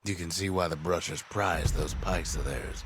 You can see why the brushers prize those pikes of theirs.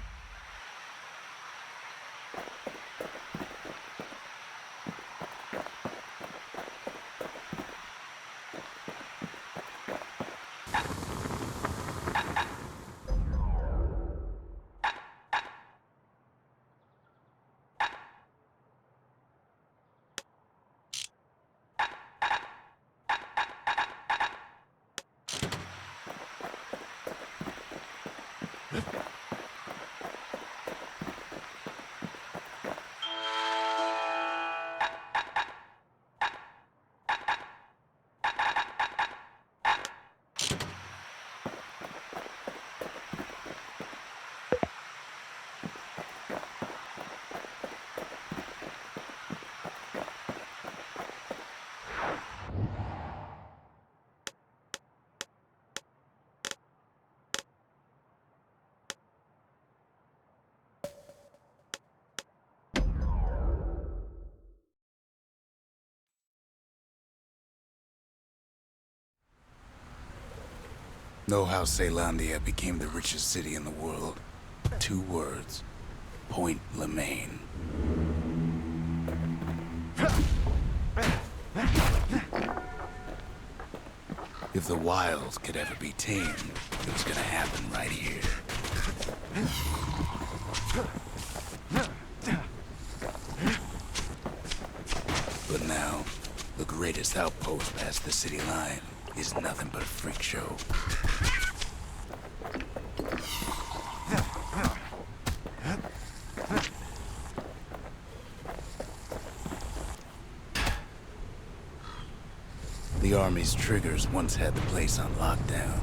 Know how Caelondia became the richest city in the world? 2 words. Point Lemaine. If the wilds could ever be tamed, it was gonna happen right here. But now, the greatest outpost past the city line is nothing but a freak show. The army's triggers once had the place on lockdown.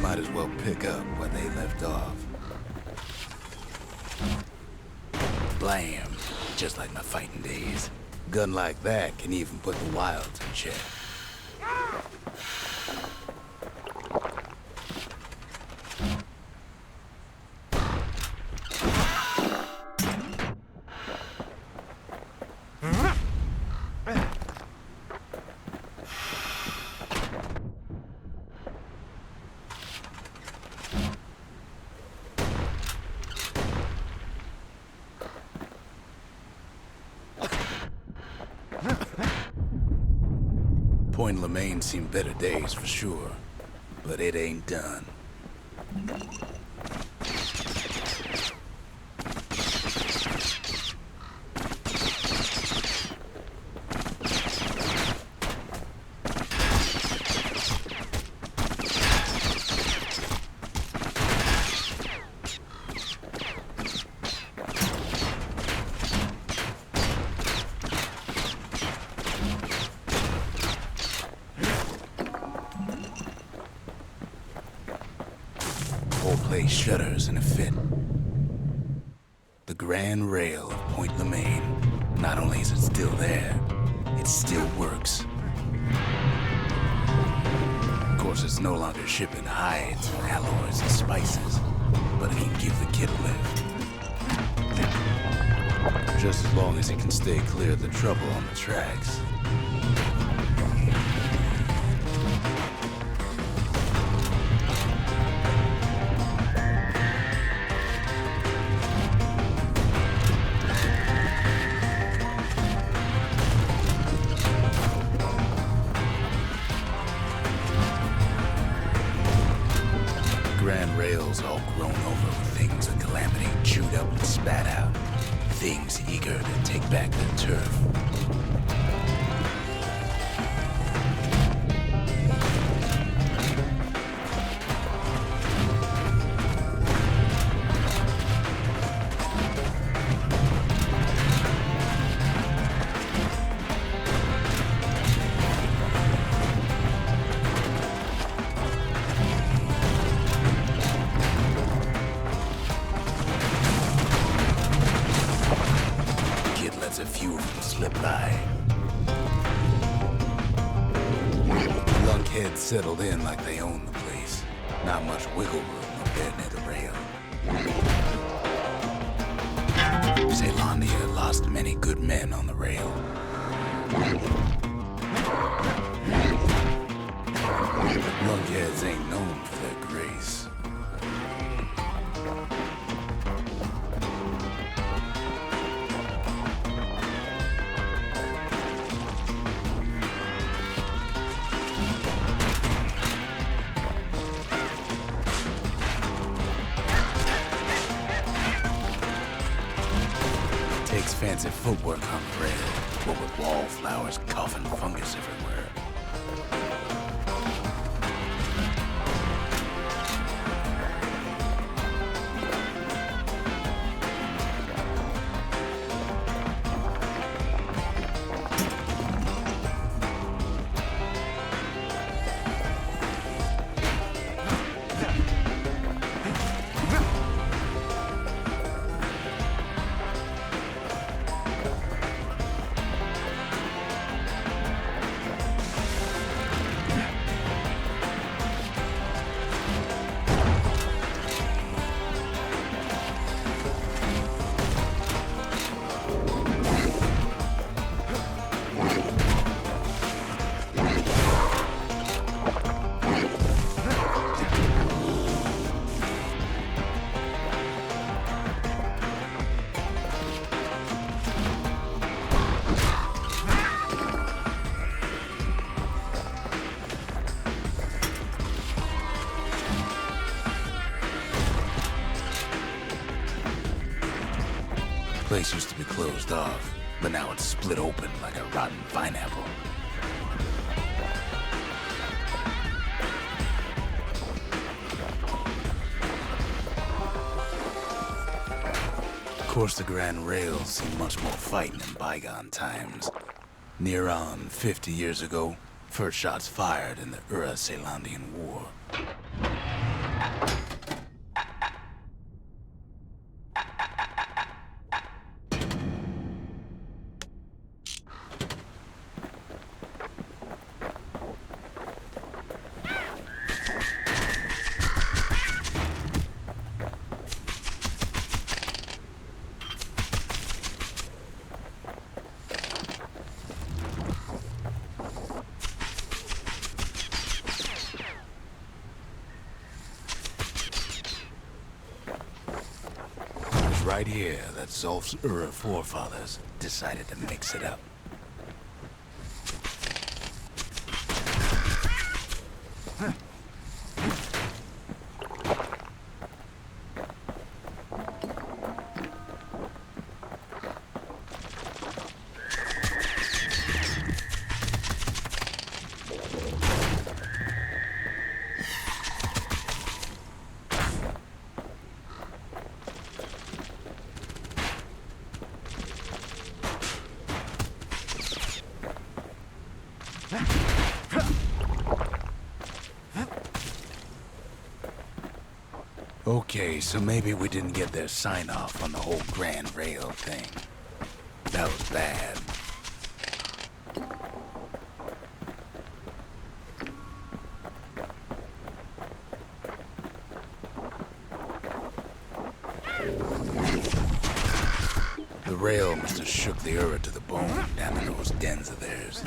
Might as well pick up where they left off. Blam! Just like my fighting days. Gun like that can even put the wilds in check. Point Lemaine seen better days for sure, but it ain't done. Whole place shudders in a fit. The grand rail of Point Lemaine, not only is it still there, it still works. Of course, it's no longer shipping hides, alloys, and spices, but it can give the kid a lift. Just as long as it can stay clear of the trouble on the tracks. Grand rails all grown over with things of calamity chewed up and spat out. Things eager to take back their turf. A few of them slip by. lunkheads settled in like they own the place. Not much wiggle room up there near the rail. Caelondia lost many good men on the rail. Lunkheads ain't known for their grace. Takes fancy footwork on the rail, what with wallflowers coughing fungus everywhere. Place used to be closed off, but now it's split open like a rotten pineapple. Of course, the Grand Rail's seen much more fighting in bygone times. Near on 50 years ago, first shots fired in the Caelondian War. Right here that Zulf's forefathers decided to mix it up. Okay, so maybe we didn't get their sign-off on the whole Grand Rail thing. That was bad. The rail must have shook the Ura to the bone down in those dens of theirs.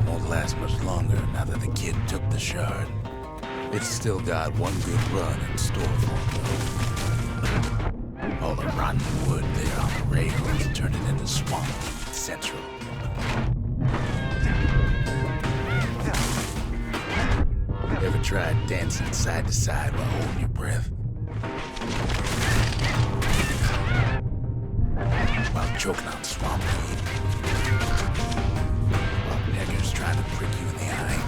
rail won't last much longer now that the kid took the shard. It's still got one good run in store for it. All the rotten wood there on the rail is turning into swamp central. Ever tried dancing side to side while holding your breath? While choking on swamp weed? While peggers trying to prick you in the eye?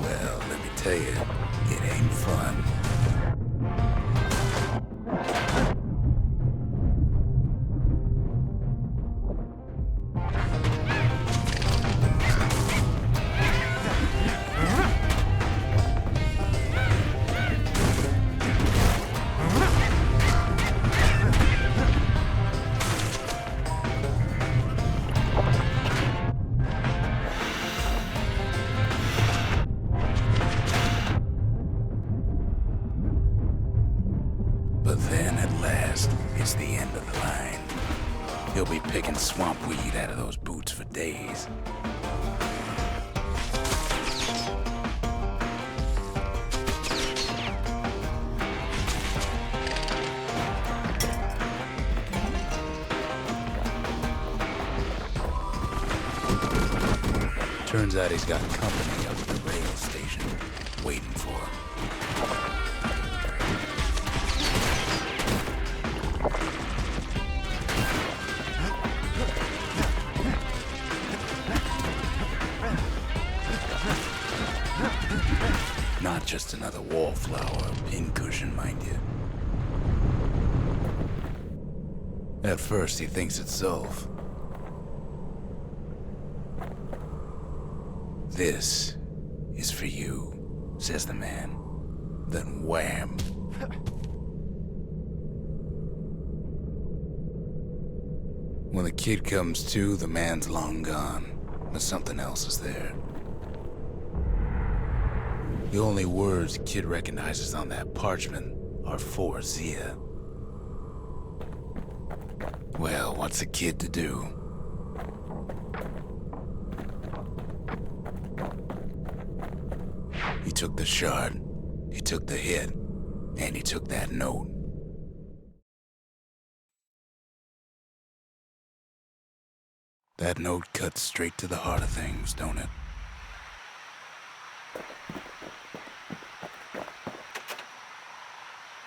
Well, let me tell you, it ain't fun. But then, at last, it's the end of the line. He'll be picking swamp weed out of those boots for days. Turns out he's got company up at the rail station, waiting for him. Not just another wallflower, pincushion, mind you. At first, he thinks it's Zulf. "This is for you," says the man. Then wham! When the kid comes to, the man's long gone, but something else is there. The only words Kid recognizes on that parchment are for Zia. Well, what's a kid to do? He took the shard, he took the hit, and he took that note. That note cuts straight to the heart of things, don't it?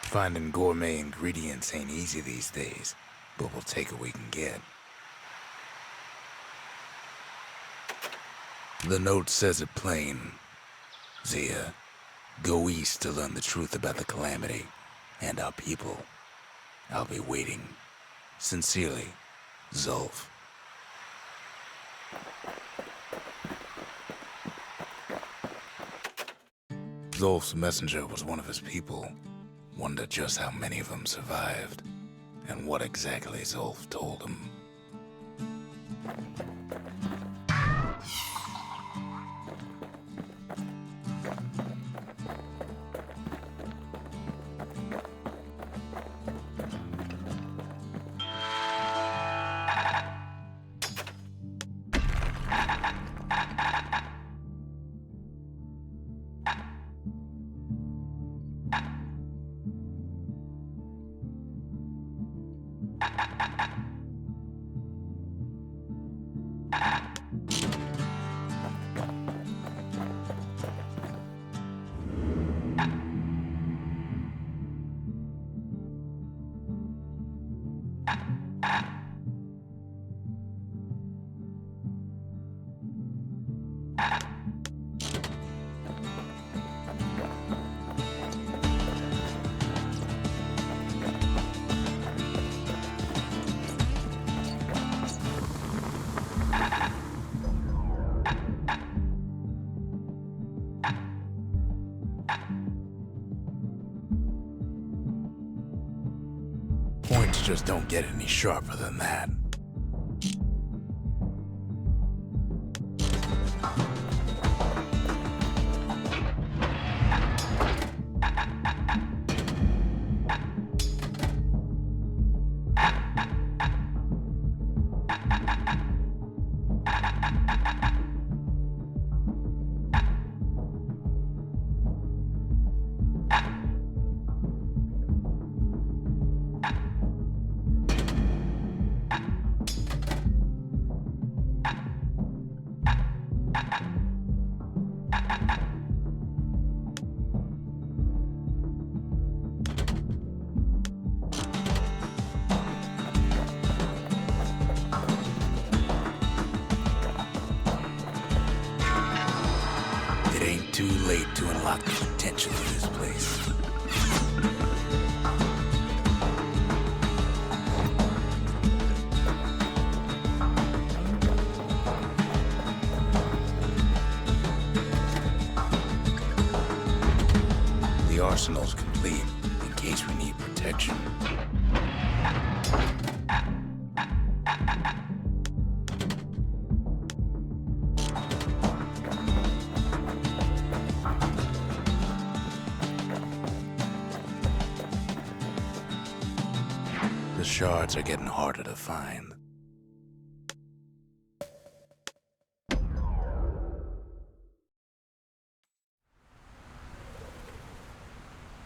Finding gourmet ingredients ain't easy these days, but we'll take what we can get. The note says it plain. Zia, go east to learn the truth about the calamity and our people. I'll be waiting. Sincerely, Zulf. Zulf's messenger was one of his people. Wonder just how many of them survived, and what exactly Zulf told him. Points just don't get any sharper than that. too late to unlock the potential of this place. The arsenal's complete in case we need protection. The shards are getting harder to find.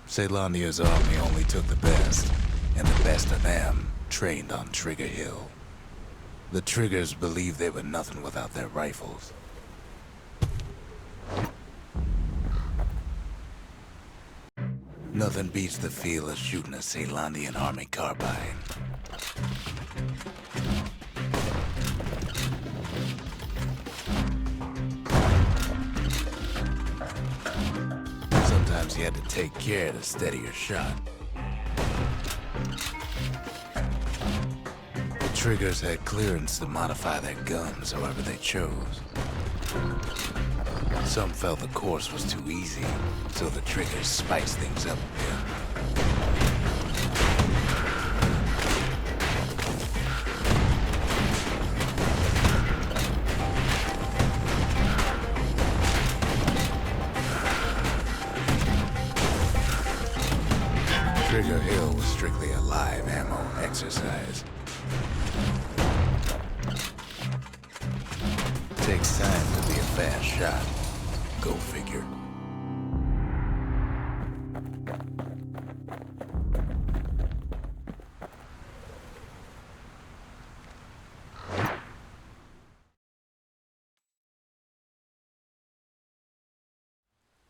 Caelandia's army only took the best, and the best of them trained on Trigger Hill. The Triggers believed they were nothing without their rifles. Nothing beats the feel of shooting a Caelandian army carbine. Sometimes you had to take care to steady your shot. The Triggers had clearance to modify their guns however they chose. Some felt the course was too easy, so the Triggers spiced things up a bit. Trigger Hill was strictly a live ammo exercise. Takes time to be a fast shot. Go figure.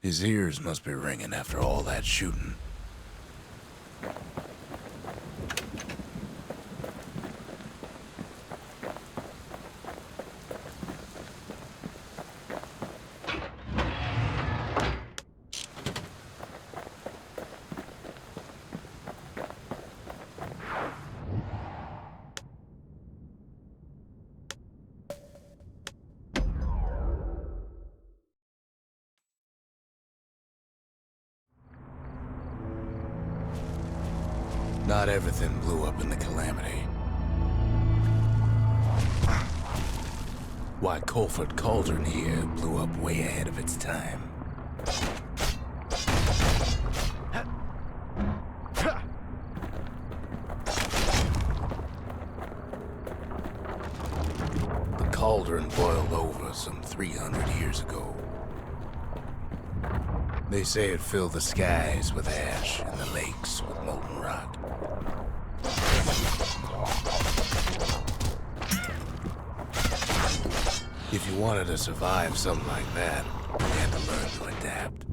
His ears must be ringing after all that shooting. Not everything blew up in the Calamity. Why Colford Cauldron here blew up way ahead of its time. The cauldron boiled over some 300 years ago. They say it filled the skies with ash and the lakes with molten rock. If you wanted to survive something like that, you had to learn to adapt.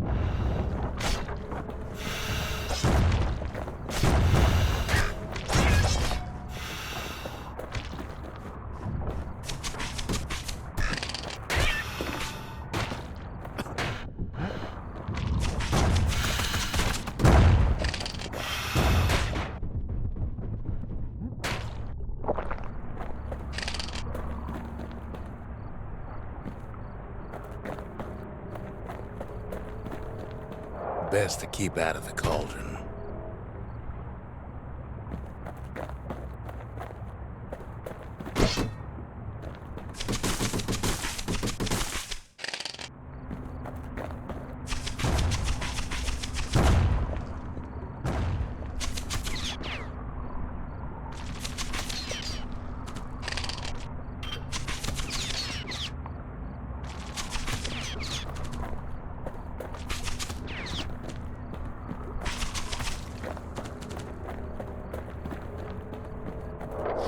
Best to keep out of the cauldron.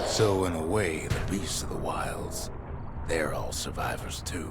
So in a way, the beasts of the wilds, they're all survivors too.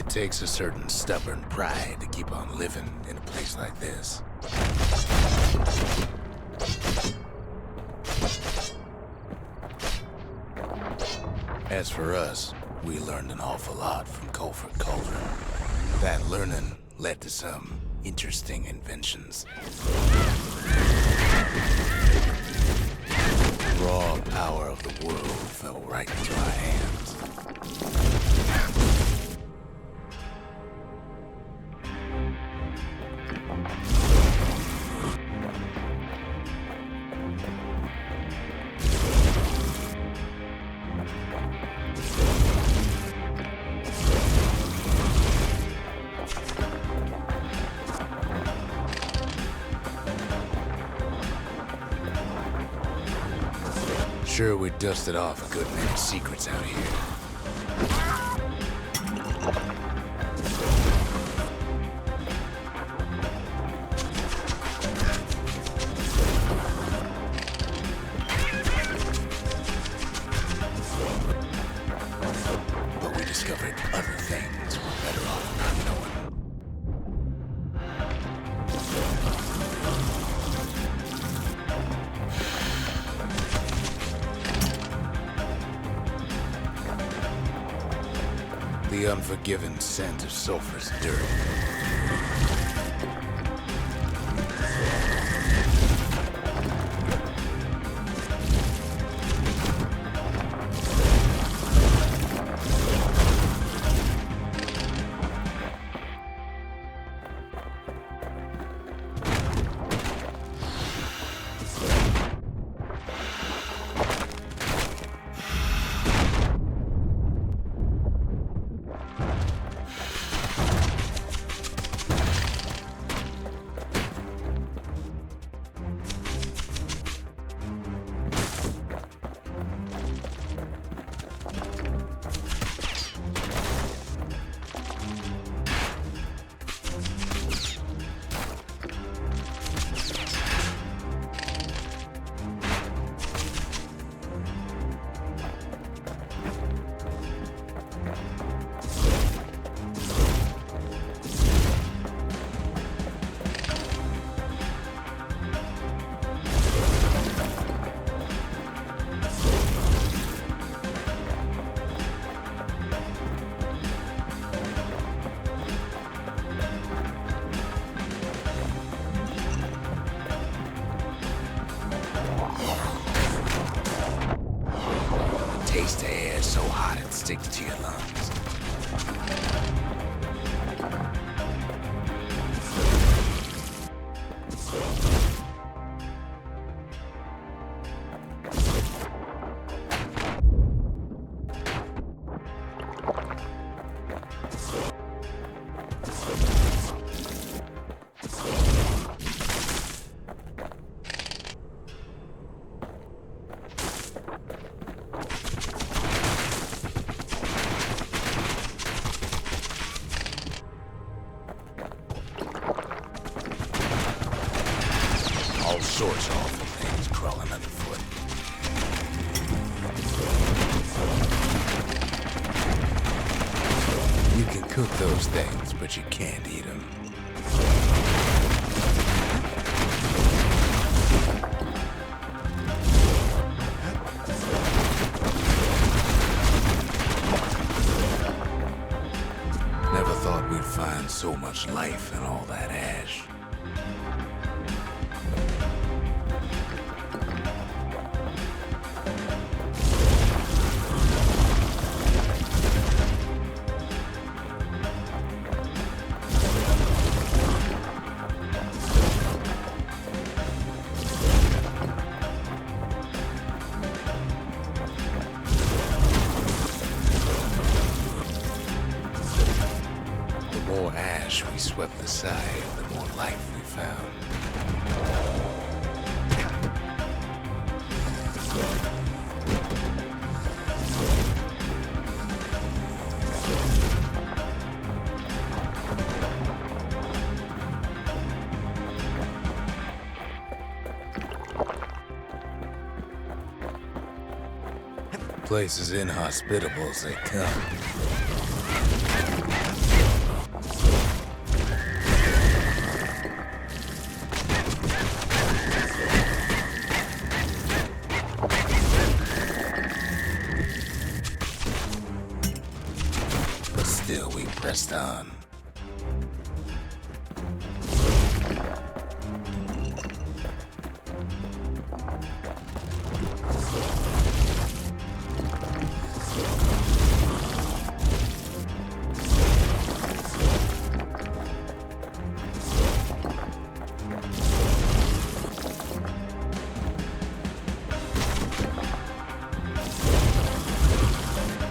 It takes a certain stubborn pride to keep on living in a place like this. As for us, we learned an awful lot from Colford Cauldron. That learning led to some interesting inventions. The raw power of the world fell right into our hands. Sure, we dusted off a good many secrets out here. But we discovered other things we're better off not knowing. The unforgiving scent of sulfurous dirt. Taste the air so hot it sticks to your lungs. All sorts of awful things crawling underfoot. You can cook those things, but you can't eat them. Never thought we'd find so much life in all that ash. The more ash we swept aside, the more life we found. Place as inhospitable as they come. pressed on.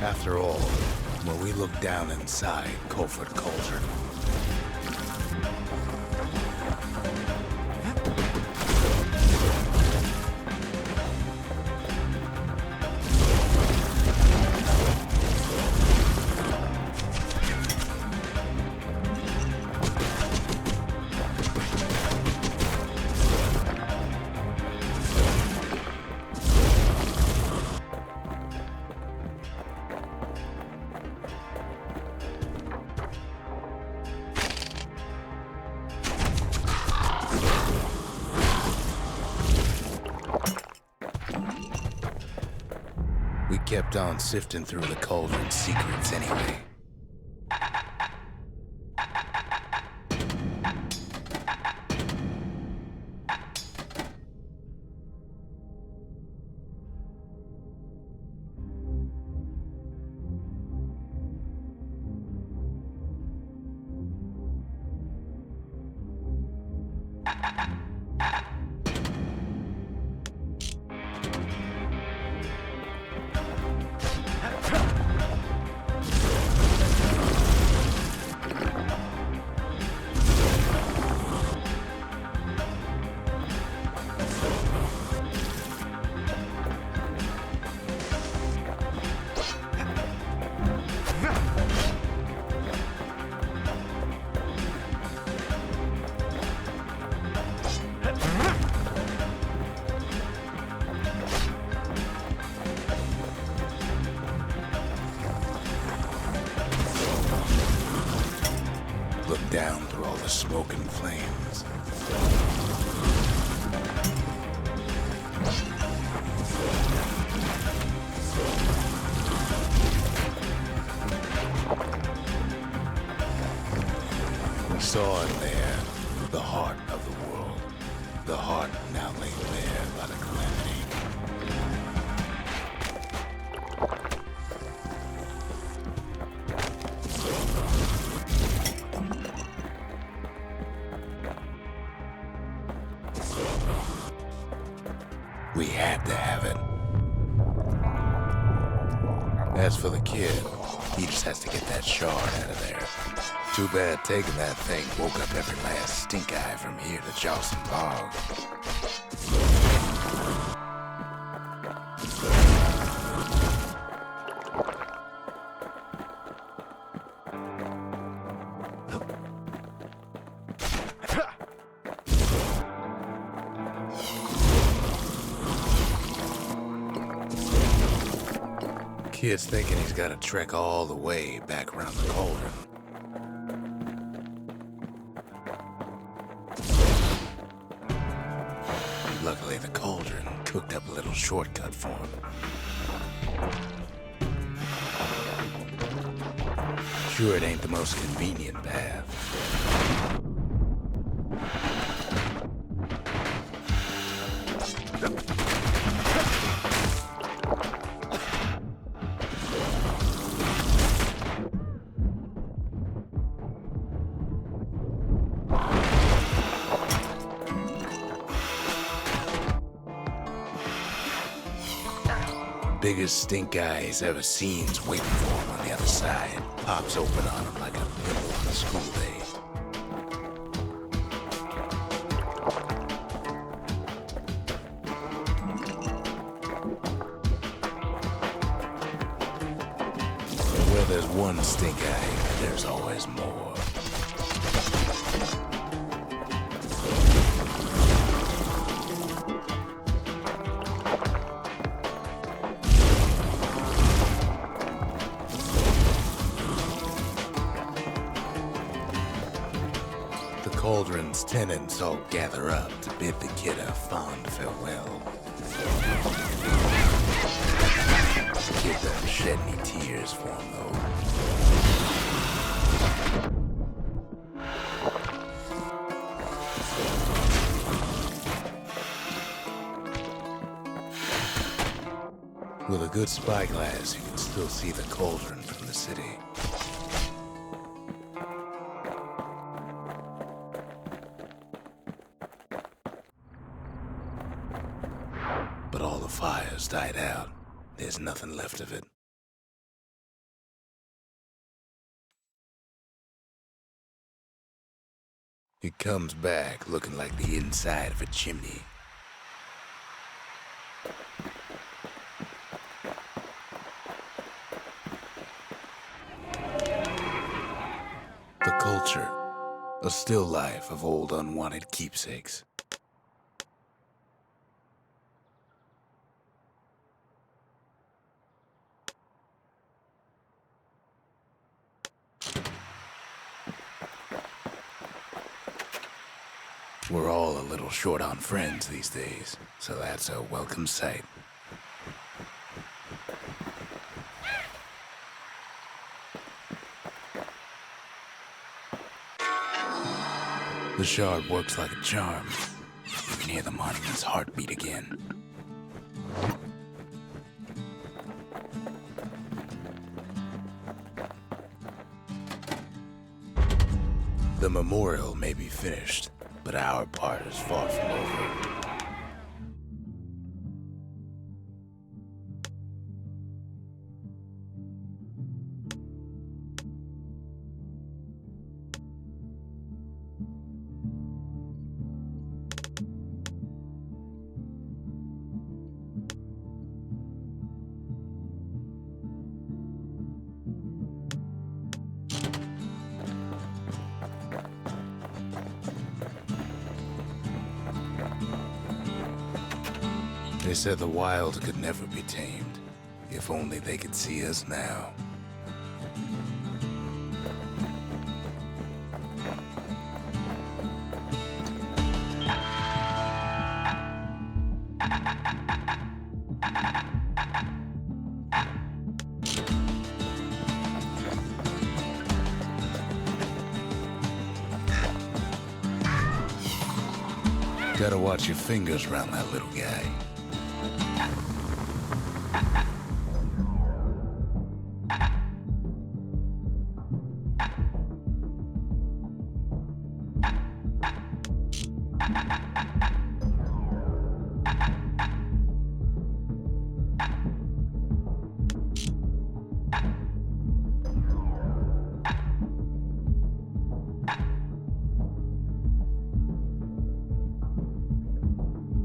After all, when we look down inside Colford Cauldron, we kept on sifting through the cauldron's secrets anyway. Look down through all the smoke and flames. We saw in there the heart of the world. The heart now laid bare by the calamity. We had to have it. As for the kid, he just has to get that shard out of there. Too bad taking that thing woke up every last stink eye from here to Jawson Bog. Kid's thinking he's got to trek all the way back around the cauldron. Luckily, the cauldron cooked up a little shortcut for him. Sure, it ain't the most convenient path. Biggest stink eye he's ever seen's waiting for him on the other side. Pops open on him like a pimple on a school day. And where there's one stink eye, there's always more. Cauldron's tenants all gather up to bid the kid a fond farewell. The kid doesn't shed any tears for him, though. With a good spyglass, you can still see the cauldron from the city. But all the fires died out. There's nothing left of it. It comes back looking like the inside of a chimney. The culture, a still life of old unwanted keepsakes. We're all a little short on friends these days, so that's a welcome sight. The shard works like a charm. You can hear the monument's heartbeat again. The memorial may be finished, but our part is far from over. They said the wild could never be tamed. If only they could see us now. Gotta watch your fingers around that little guy.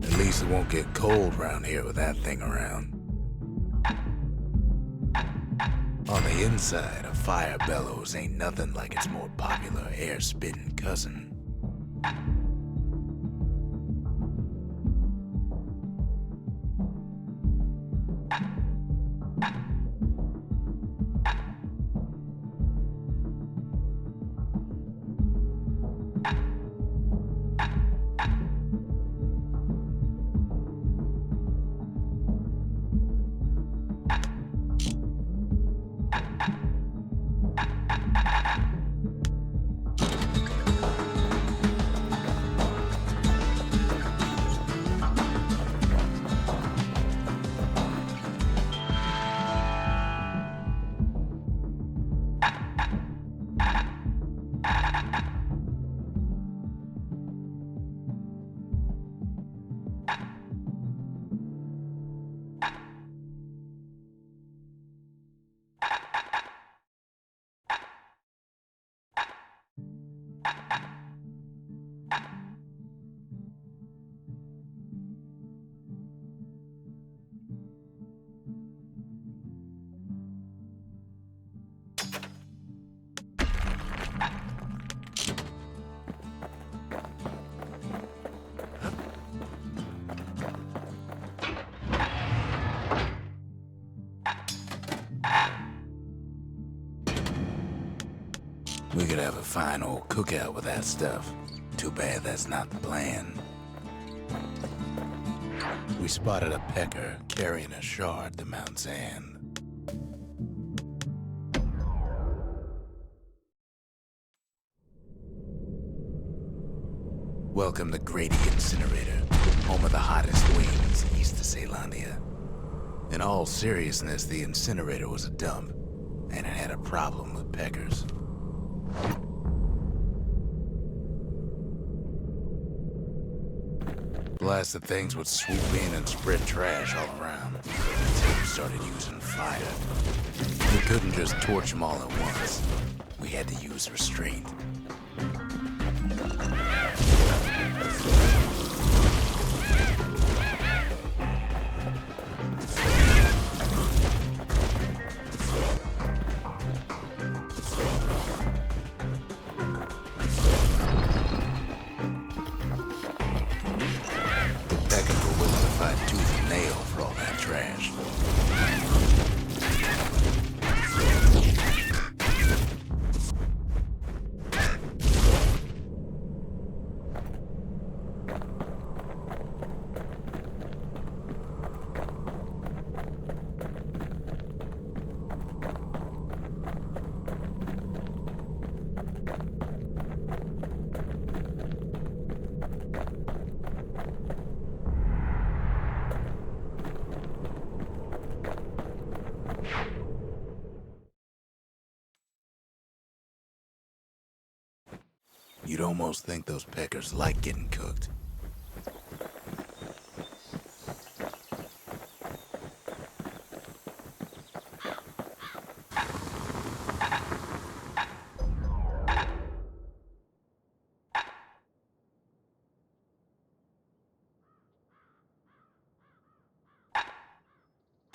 At least it won't get cold around here with that thing around. On the inside, a fire bellows ain't nothing like its more popular air-spitting cousin. We could have a fine old cookout with that stuff. Too bad that's not the plan. We spotted a pecker carrying a shard to Mount Sand. Welcome to Grady Incinerator, home of the hottest wings east of Ceylondia. In all seriousness, the incinerator was a dump, and it had a problem with peckers. Blasted things would swoop in and spread trash all around until we started using fire. We couldn't just torch them all at once. We had to use restraint. Tooth and nail for all that trash. You'd almost think those peckers like getting cooked.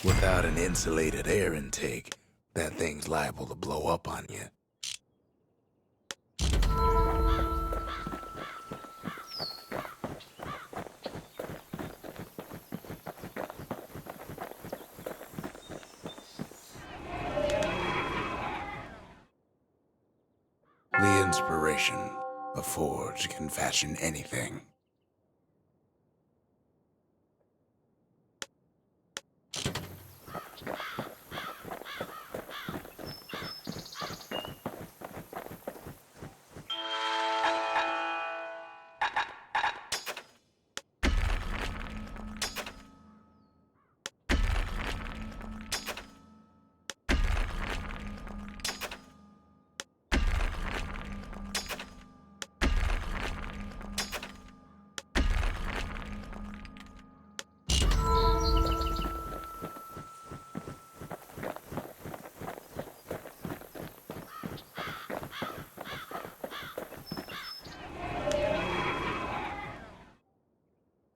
Without an insulated air intake, that thing's liable to blow up on you. The inspiration, a forge can fashion anything.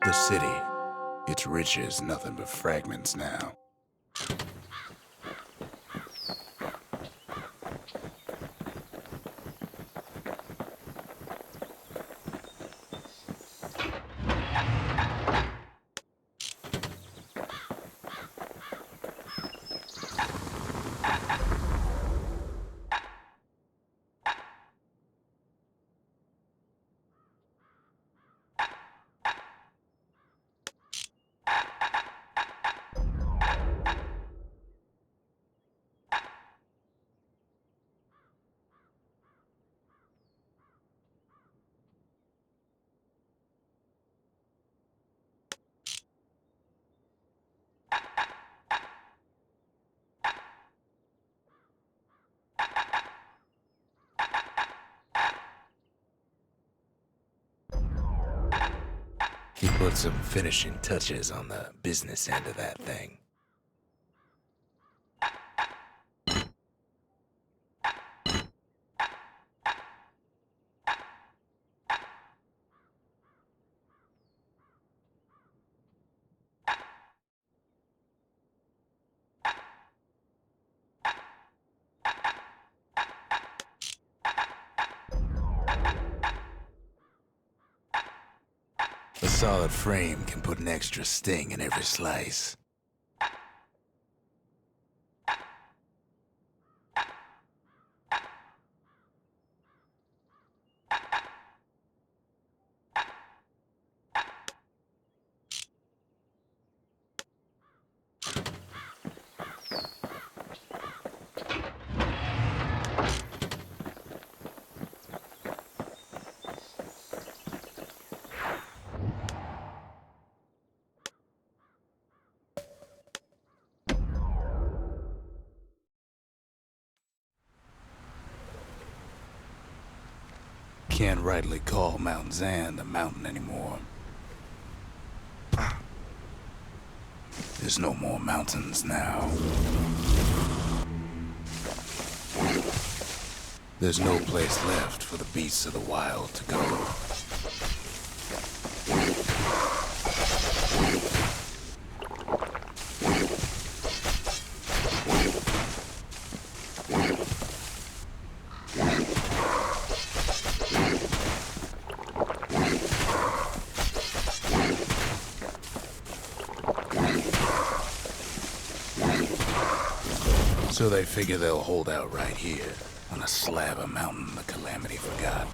The city, its riches nothing but fragments now. He put some finishing touches on the business end of that thing. A solid frame can put an extra sting in every slice. can't rightly call Mount Zan a mountain anymore. There's no more mountains now. There's no place left for the beasts of the wild to go. So they figure they'll hold out right here, on a slab of mountain the Calamity forgot.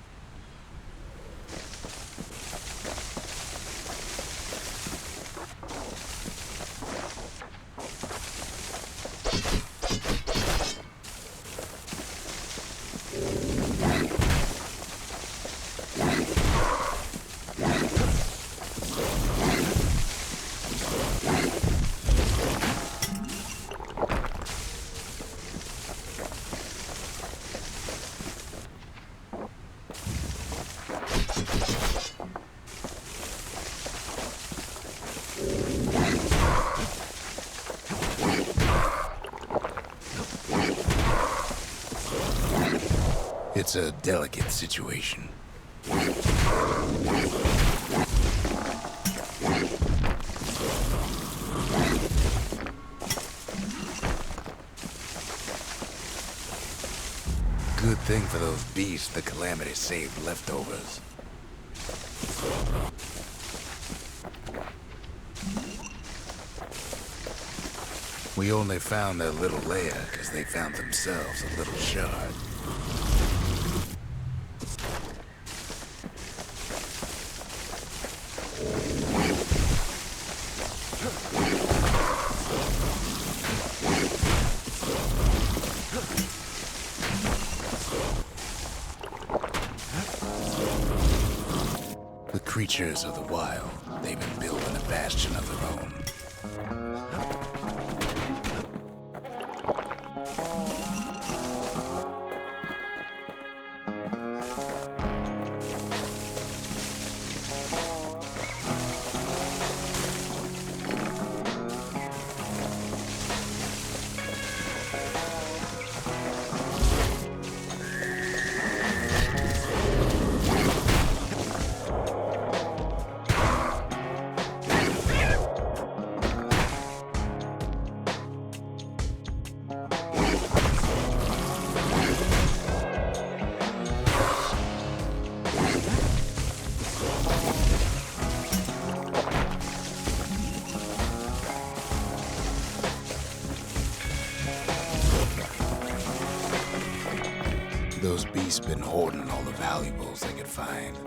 It's a delicate situation. Good thing for those beasts the Calamity saved leftovers. We only found their little lair because they found themselves a little shard. The creatures of the wild, they've been building a bastion of their own. Those beasts been hoarding all the valuables they could find.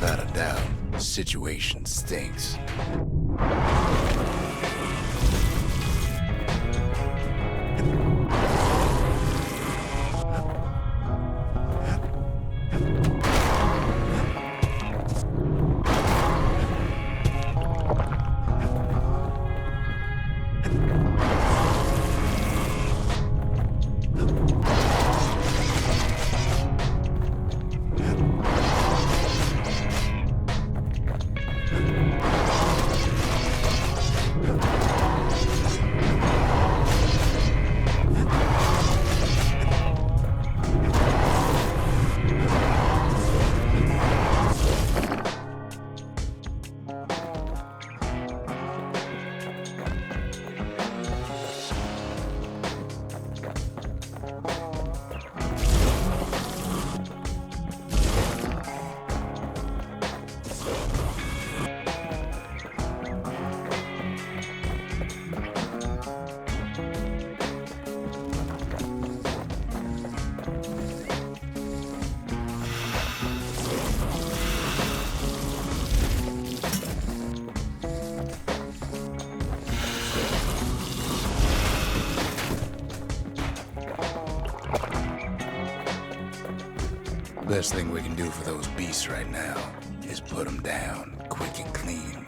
Without a doubt, the situation stinks. Best thing we can do for those beasts right now is put them down quick and clean.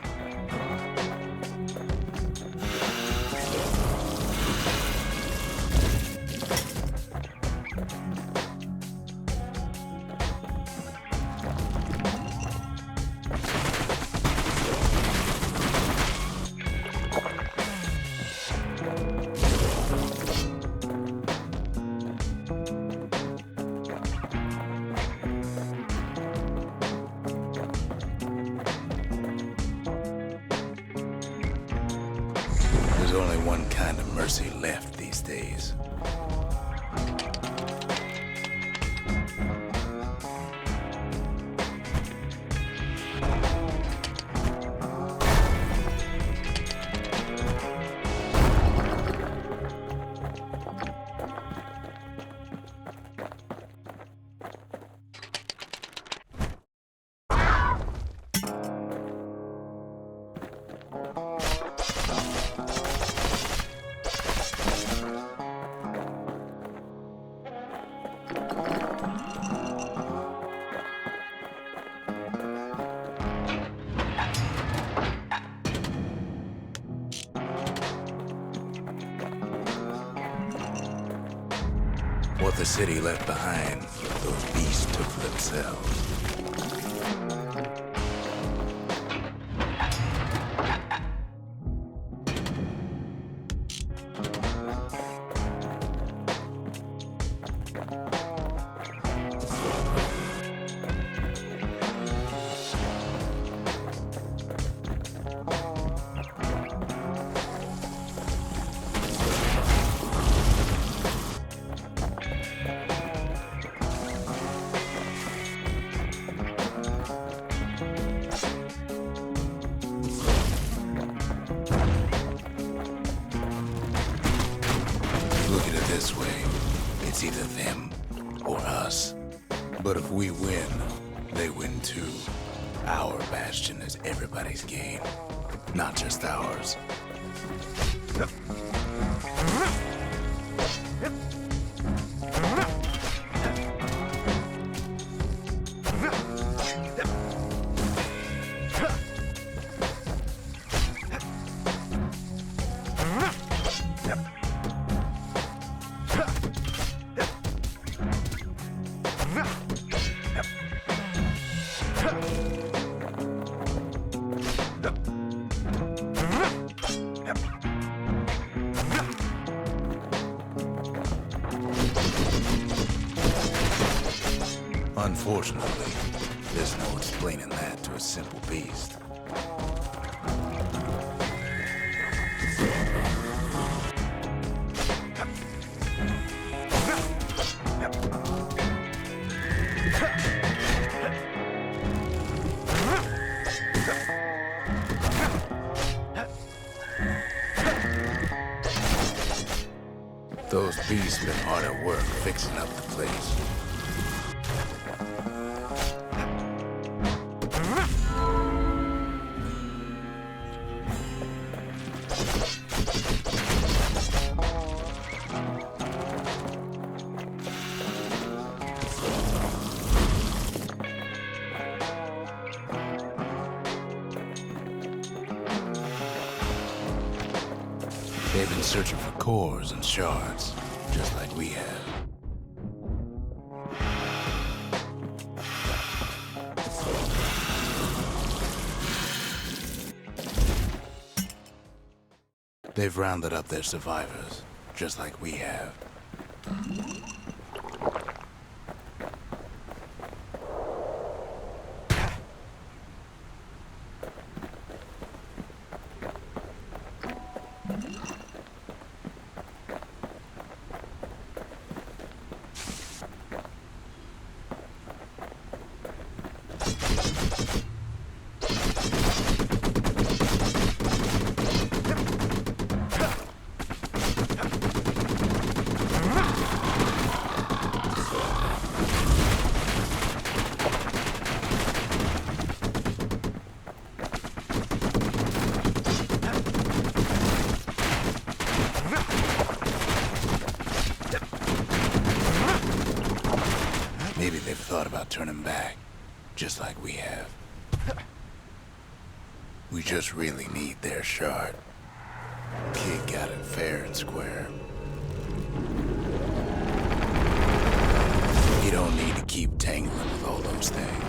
There's only one kind of mercy left these days. What the city left behind, those beasts took for themselves. Look at it this way, it's either them or us. But if we win, they win too. Our Bastion is everybody's game, not just ours. Unfortunately, there's no explaining that to a simple beast. Those beasts been hard at work fixing up the place. They've been searching for cores and shards, just like we have. They've rounded up their survivors, just like we have. about turning back, just like we have. We just really need their shard. Kid got it fair and square. You don't need to keep tangling with all those things.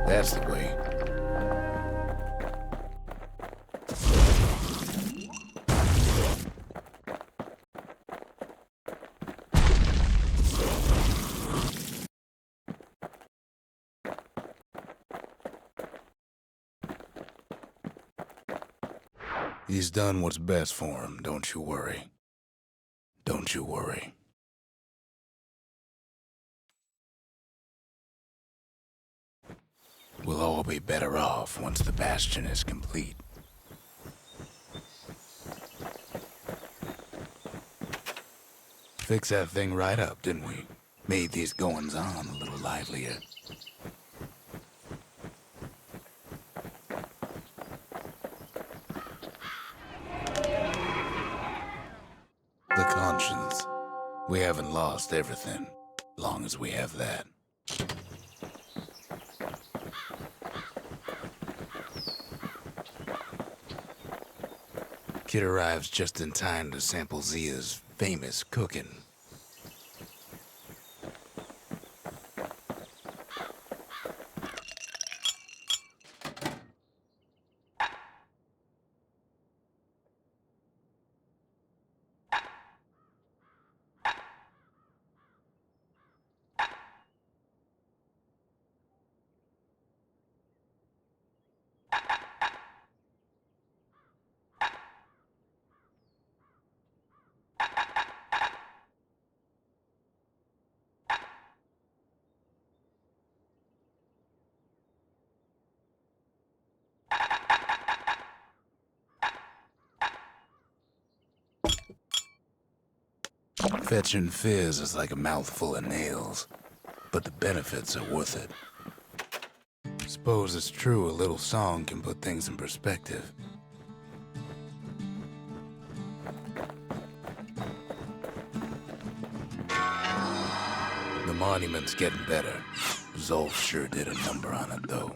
That's the way. He's done what's best for him, don't you worry. Don't you worry. We'll all be better off once the Bastion is complete. Fixed that thing right up, didn't we? Made these goings-on a little livelier. The conscience. We haven't lost everything, long as we have that. Kid arrives just in time to sample Zia's famous cooking. Fetching fizz is like a mouthful of nails, but the benefits are worth it. Suppose it's true a little song can put things in perspective. The monument's getting better. Zolf sure did a number on it, though.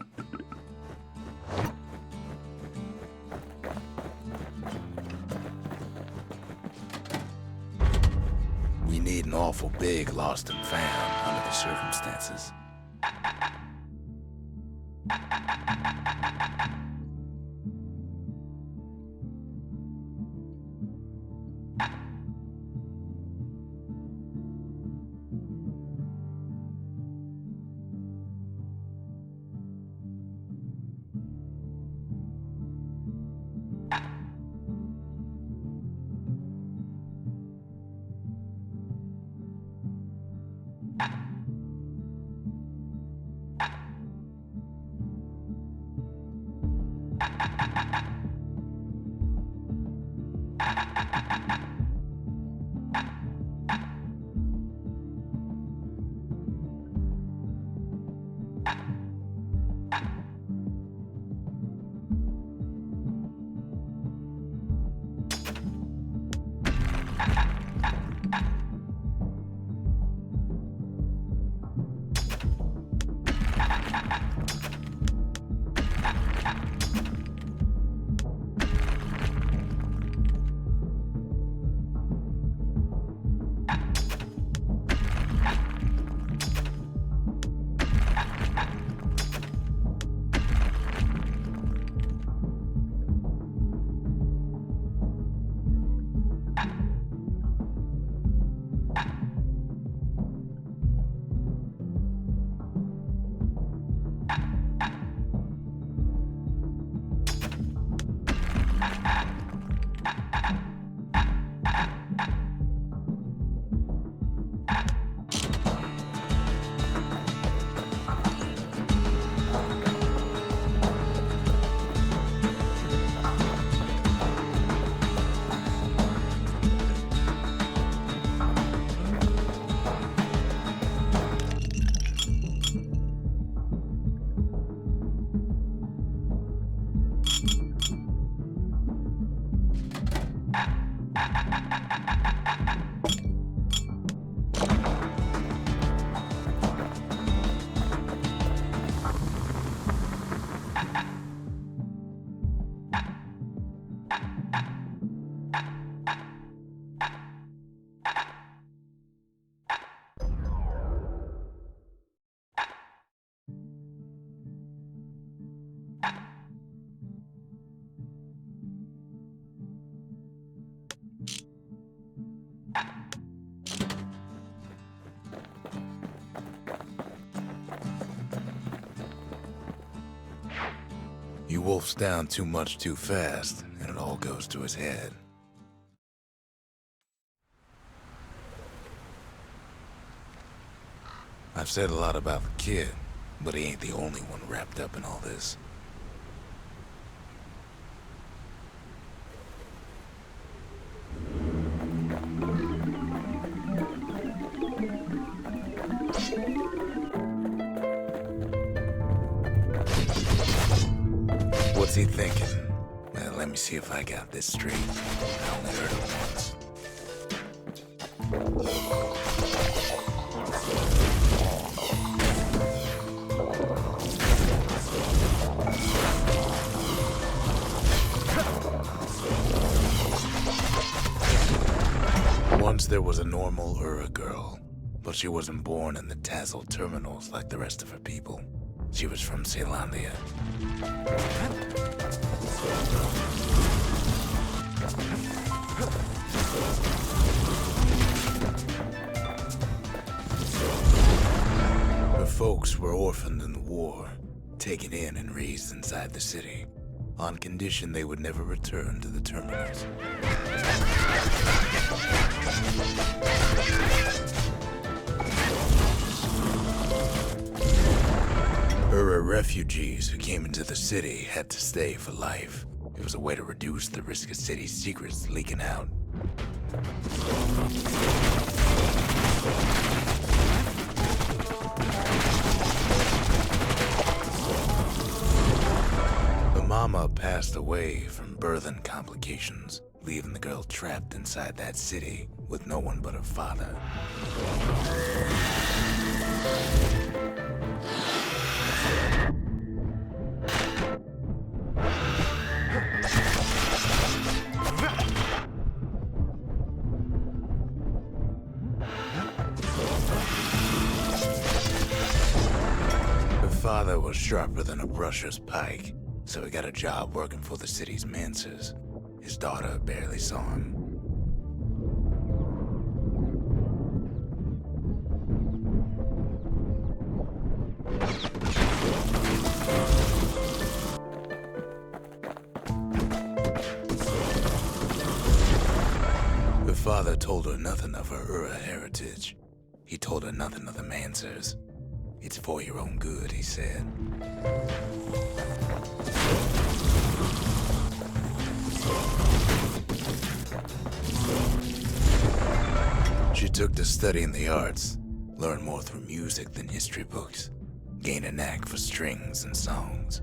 We need an awful big lost and found under the circumstances. He wolfs down too much too fast, and it all goes to his head. I've said a lot about the kid, but he ain't the only one wrapped up in all this. What's he thinking? Well, let me see if I got this straight. I only heard it once. Once there was a normal Ura girl, but she wasn't born in the Tassel terminals like the rest of her people. She was from Celandia. Her folks were orphaned in the war, taken in and raised inside the city, on condition they would never return to the terminals. Ura refugees who came into the city had to stay for life. It was a way to reduce the risk of city secrets leaking out. The mama passed away from birthing complications, leaving the girl trapped inside that city with no one but her father. Her father was sharper than a brusher's pike, so he got a job working for the city's mancers. His daughter barely saw him. Her father told her nothing of her Ura heritage. He told her nothing of the mancers. It's for your own good, he said. She took to studying the arts, learned more through music than history books, gained a knack for strings and songs.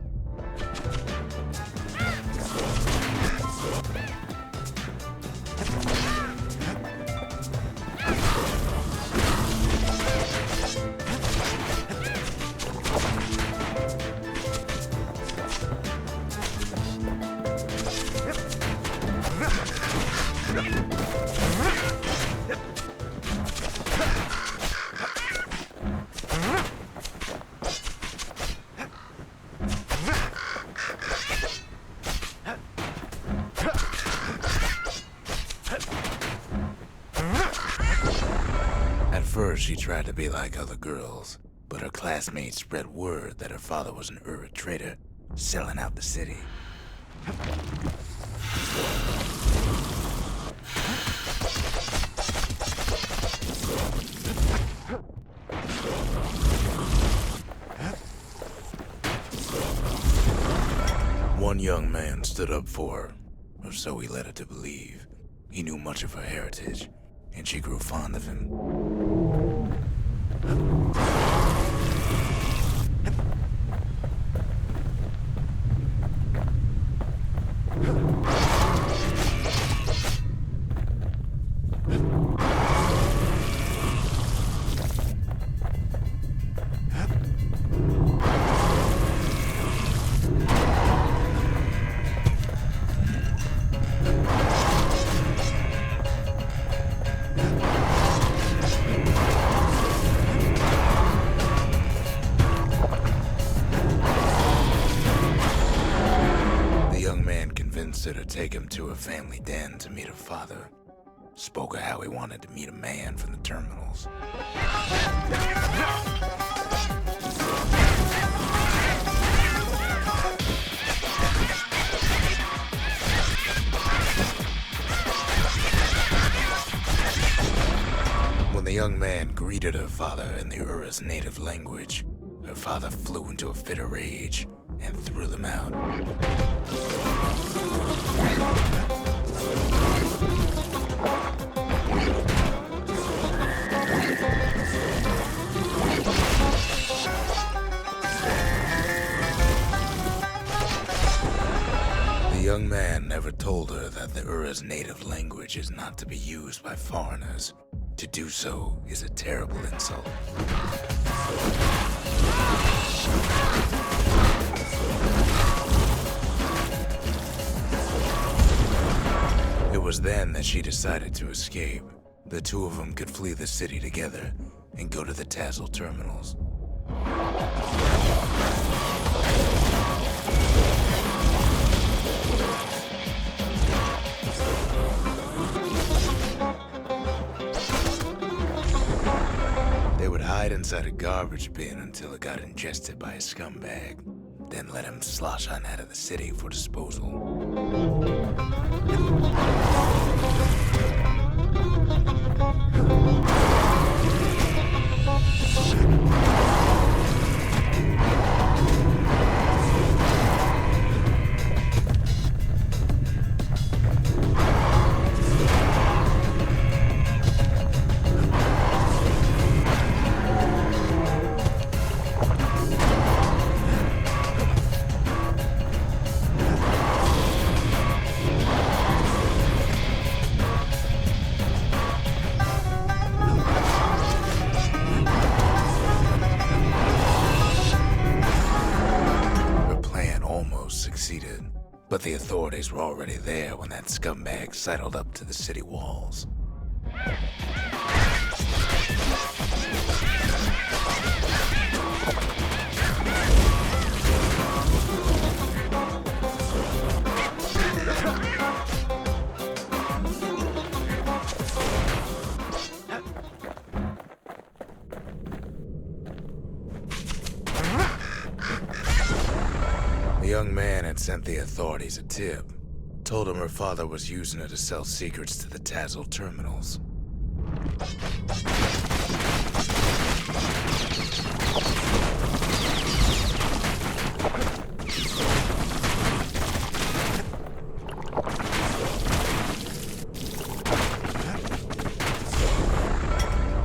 At first, she tried to be like other girls, but her classmates spread word that her father was an Ura trader, selling out the city. One young man stood up for her, or so he led her to believe. He knew much of her heritage, and she grew fond of him. Her to take him to her family den to meet her father. Spoke of how he wanted to meet a man from the terminals. young man greeted her father in the Ura's native language. Her father flew into a fit of rage and threw them out. The young man never told her that the Ura's native language is not to be used by foreigners. To do so is a terrible insult. It was then that she decided to escape. The two of them could flee the city together and go to the Tassel terminals. They would hide inside a garbage bin until it got ingested by a scumbag, then let him slosh on out of the city for disposal. But the authorities were already there when that scumbag sidled up to the city walls. The young man had sent the authorities a tip, told him her father was using her to sell secrets to the Tassel terminals.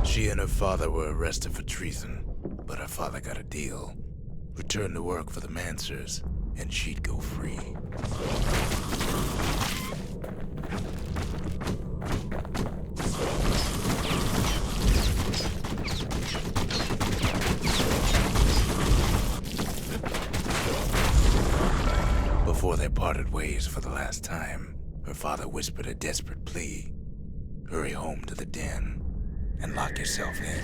She and her father were arrested for treason, but her father got a deal. Returned to work for the Mansers, and she'd go free. Before they parted ways for the last time, her father whispered a desperate plea. Hurry home to the den and lock yourself in.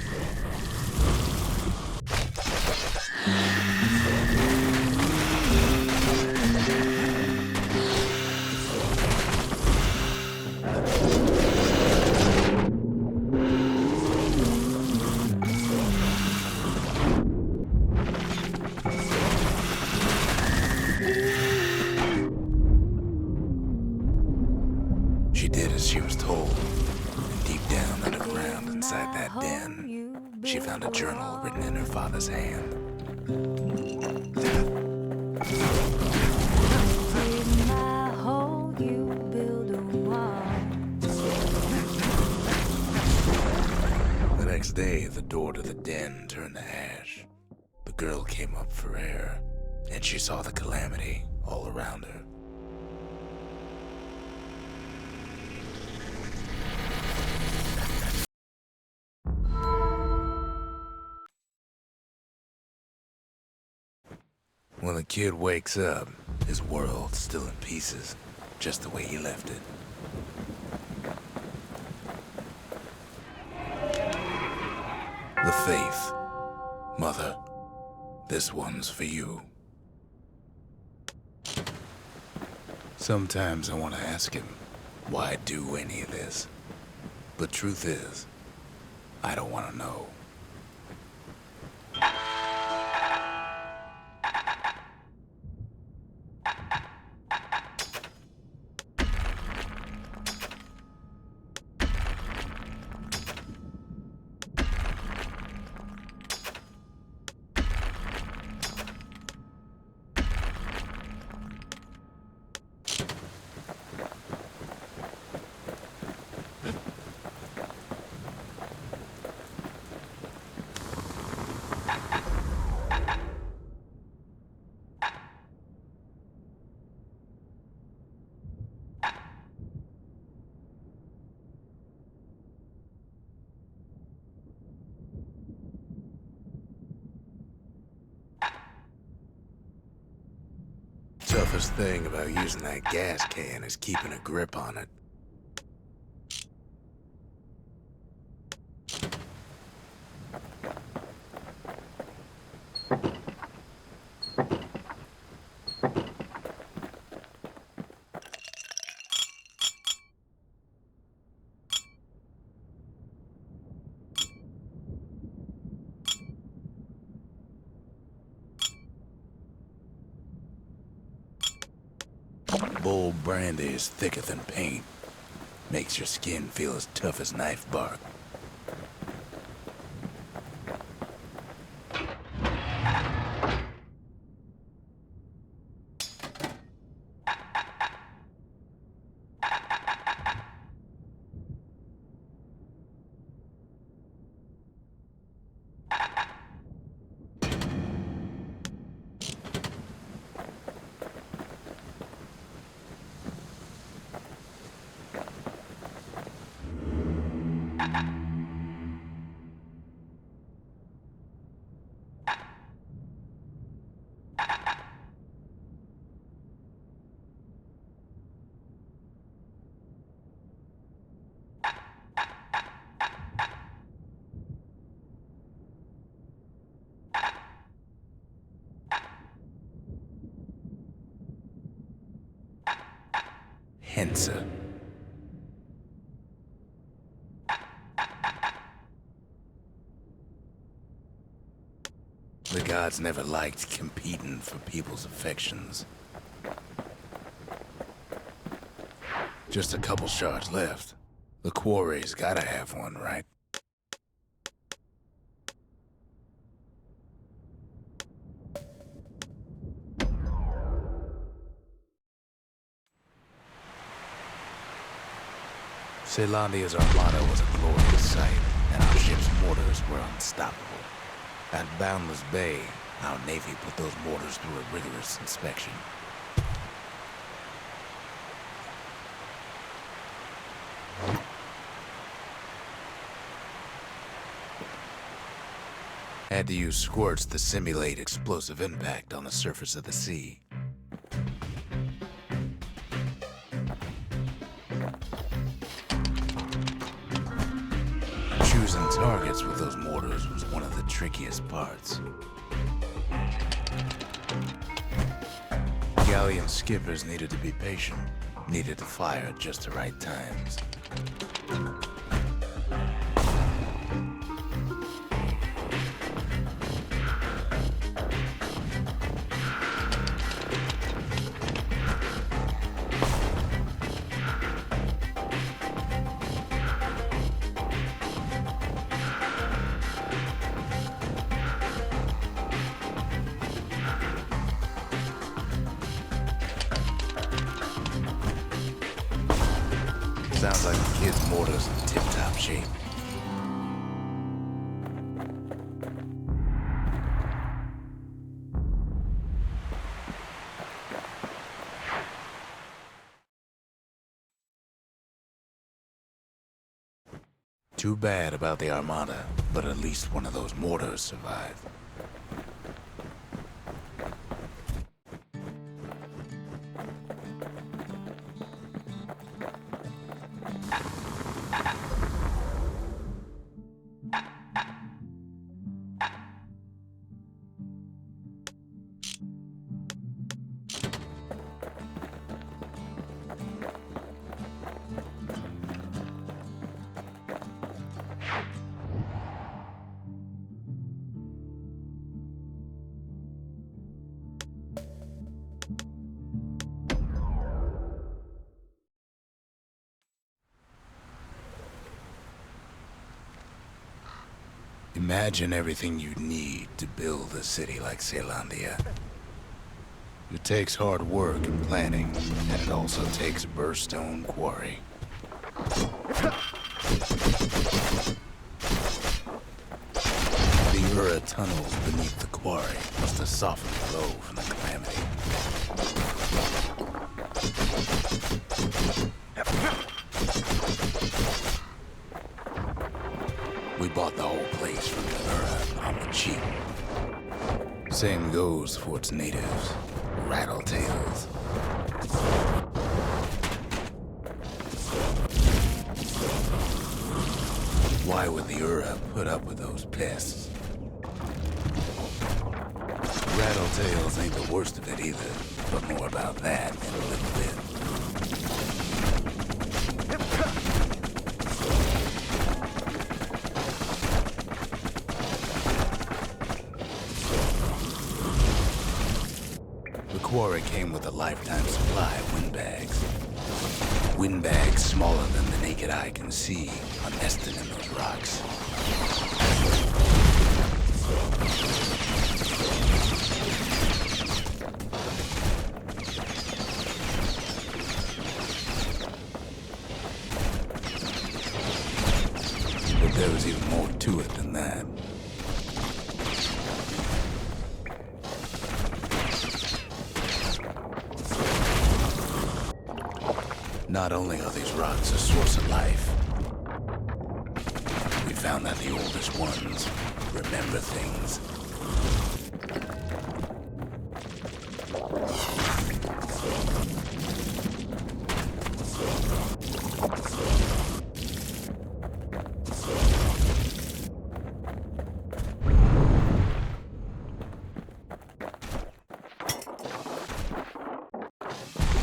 She did as she was told, and deep down underground inside that den, she found a journal written in her father's hand. The next day, the door to the den turned to ash. The girl came up for air, and she saw the calamity all around her. When the kid wakes up, his world's still in pieces, just the way he left it. The faith. Mother, this one's for you. Sometimes I want to ask him why do any of this. But truth is, I don't want to know. toughest thing about using that gas can is keeping a grip on it. Bold brandy is thicker than paint. Makes your skin feel as tough as knife bark. Hensa. The gods never liked competing for people's affections. Just a couple shards left. The quarry's gotta have one, right? Caelondia's armada was a glorious sight, and our ship's mortars were unstoppable. At Boundless Bay, our Navy put those mortars through a rigorous inspection. Had to use squirts to simulate explosive impact on the surface of the sea. Choosing targets with those mortars was one of the trickiest parts. Galleon skippers needed to be patient, needed to fire at just the right times. Sounds like the kid's mortar's in tip-top shape. Too bad about the Armada, but at least one of those mortars survived. Imagine everything you'd need to build a city like Caelondia. It takes hard work and planning, and it also takes a burstone quarry. The Ura tunnels beneath the quarry must have softened the blow from the calamity. We bought the whole place from the Ura on the cheap. Same goes for its natives, rattletails. Why would the Ura put up with those pests? Rattletails ain't the worst of it either, but more about that in a little bit. The quarry came with a lifetime supply of windbags. Windbags smaller than the naked eye can see are nested in those rocks. But there was even more to it than that. Not only are these rocks a source of life, we found that the oldest ones remember things.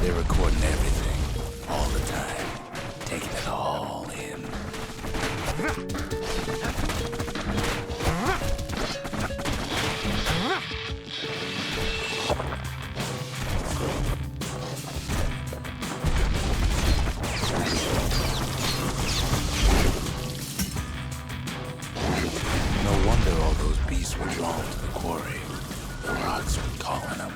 They're recording everything, all the time, taking it all in. No wonder all those beasts were drawn to the quarry. The rocks were calling them.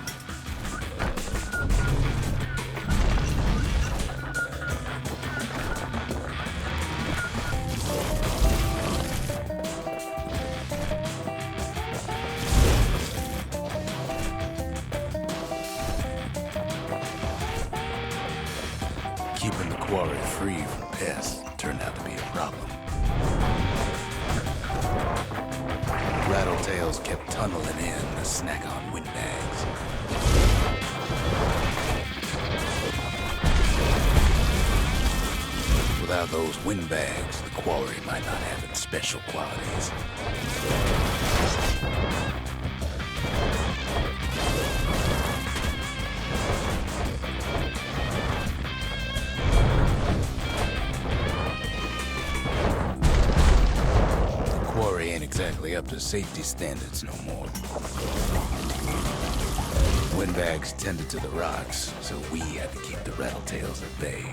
Keeping the quarry free from pests turned out to be a problem. Rattletails kept tunneling in to snack on windbags. Without those windbags, the quarry might not have its special qualities. Ain't exactly up to safety standards no more. Windbags tended to the rocks, so we had to keep the rattletails at bay.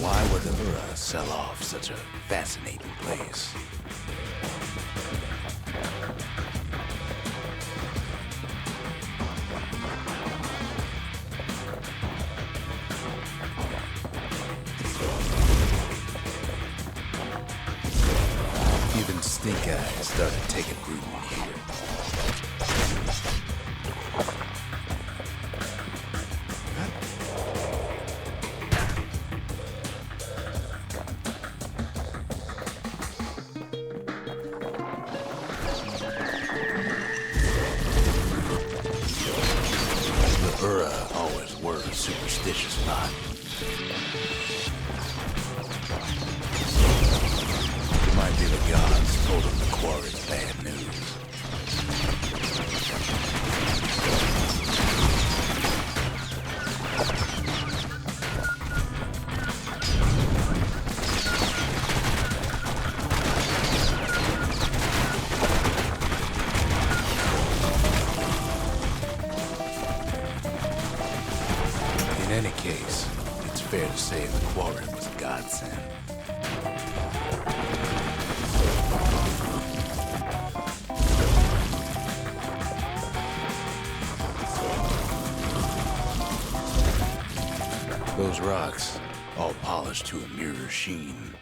Why would the Ura sell off such a fascinating place? Even stink eyes started taking root here. Ura always were a superstitious lot. It might be the gods told them the quarry's bad news. In any case, it's fair to say the quarry was a godsend. Those rocks, all polished to a mirror sheen.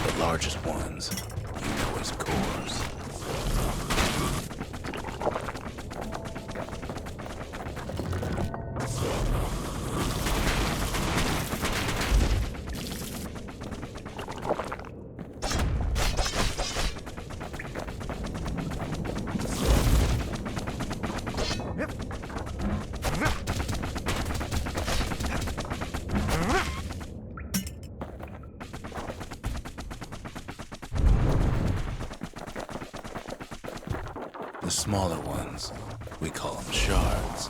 The largest ones, you know as cores. The smaller ones, we call them shards.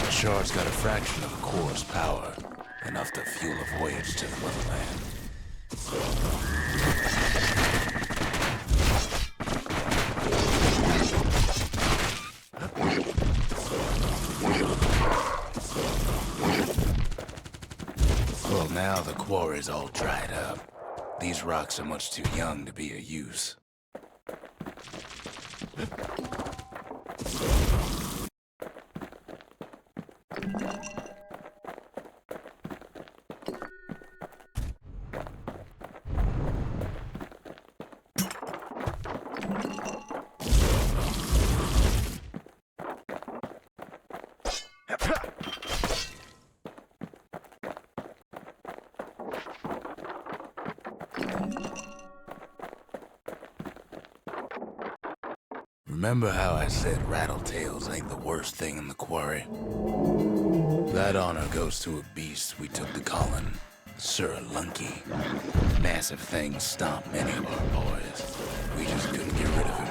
A shard's got a fraction of a core's power, enough to fuel a voyage to the motherland. Well, now the quarry's all dried up. These rocks are much too young to be of use. Remember how I said rattletails ain't the worst thing in the quarry? That honor goes to a beast we took to Colin, Sir Lunky. Massive things stomped many of our boys. We just couldn't get rid of him.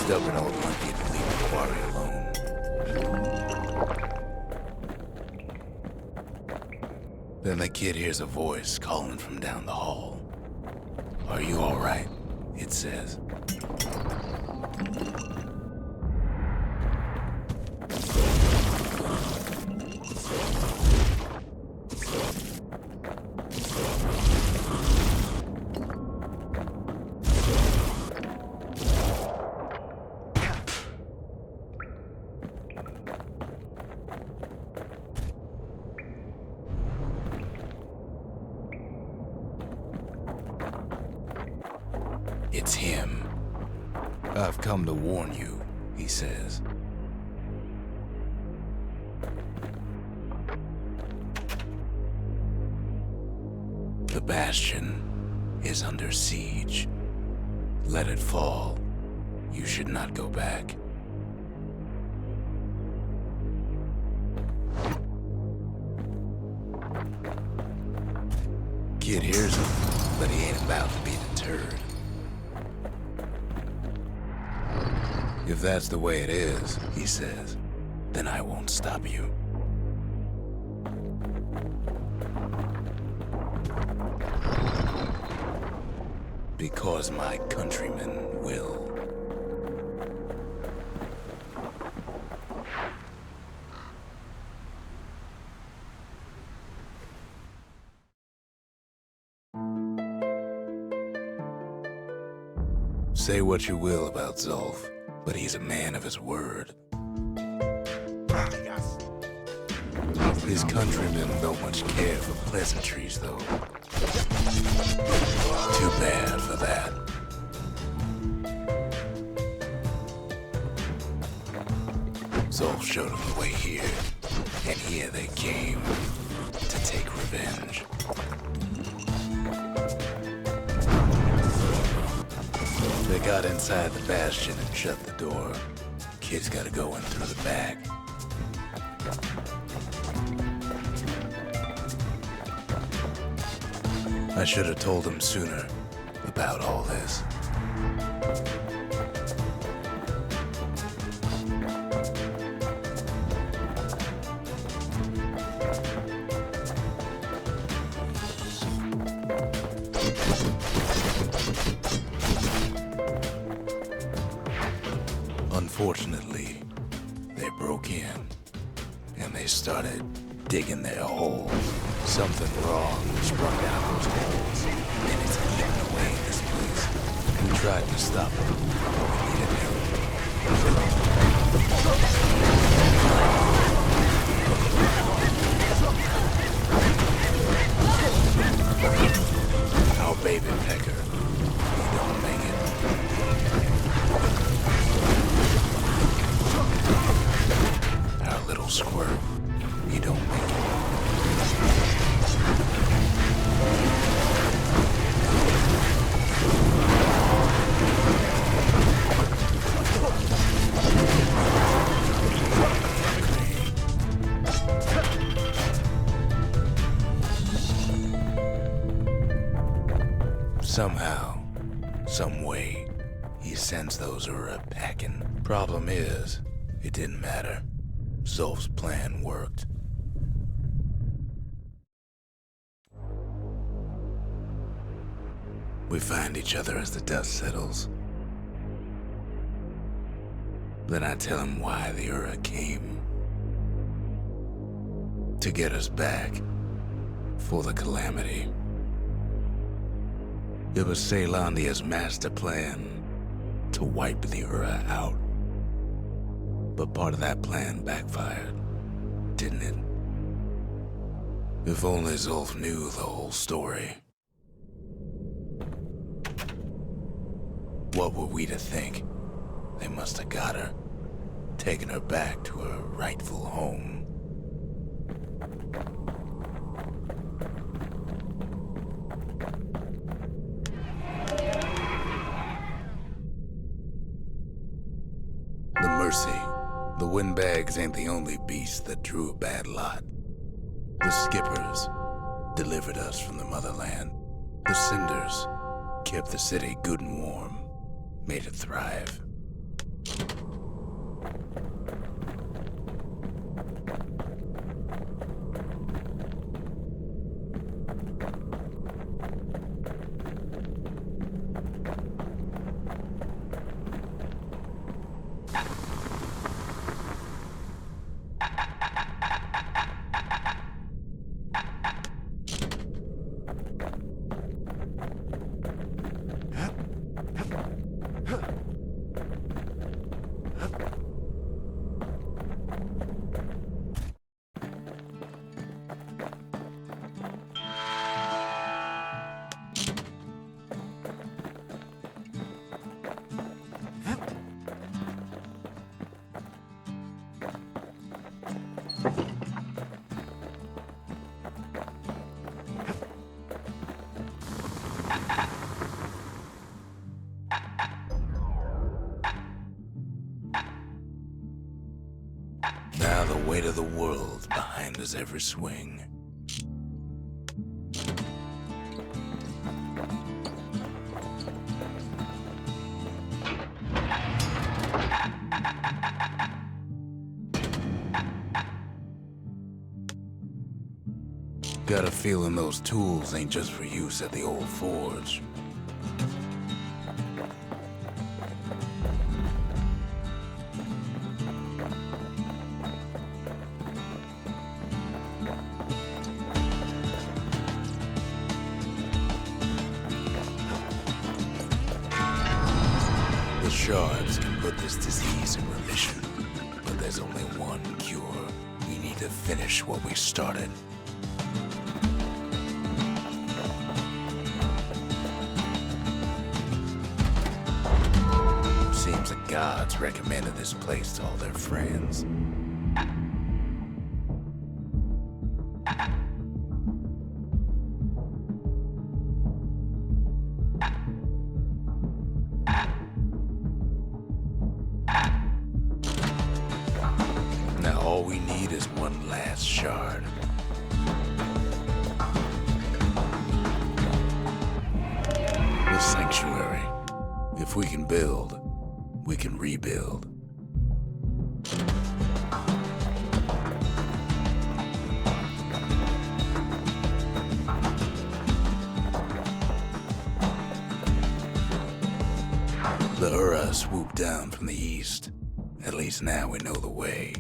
Stubborn old monkey to leave the quarry alone. Then the kid hears a voice calling from down the hall. "Are you all right?" it says. It's him. "I've come to warn you," he says. The Bastion is under siege. Let it fall. You should not go back. Kid hears him, but he ain't about to be deterred. "If that's the way it is," he says, "then I won't stop you." Because my countrymen will. Say what you will about Zulf, but he's a man of his word. His countrymen don't much care for pleasantries, though. Too bad for that. Zulf showed them the way here, and here they came to take revenge. They got inside the Bastion and shut the door. Kid's gotta go in through the back. I should have told him sooner about all this. Unfortunately, they broke in, and they started digging their hole. Something wrong sprung out those holes, and it's eating away this place. We tried to stop it, but we needed help. Our baby pecker, he don't make it. Our little squirt, he don't make it. Somehow, some way, he sends those Ura packing. Problem is, it didn't matter. Zolf's plan worked. We find each other as the dust settles. Then I tell him why the Ura came. To get us back. For the calamity. It was Caelandia's master plan to wipe the Ura out. But part of that plan backfired, didn't it? If only Zolf knew the whole story. What were we to think? They must have got her, taken her back to her rightful home. The Mercy, the windbags ain't the only beast that drew a bad lot. The skippers delivered us from the motherland. The cinders kept the city good and warm, made it thrive. Now the weight of the world behind us every swing. Got a feeling those tools ain't just for use at the old forge. The shards can put this disease in remission, but there's only one cure. We need to finish what we started. Seems the gods recommended this place to all their friends. Now all we need is one last shard. The sanctuary. If we can build, we can rebuild. The Ura swooped down from the east. At least now we know the way.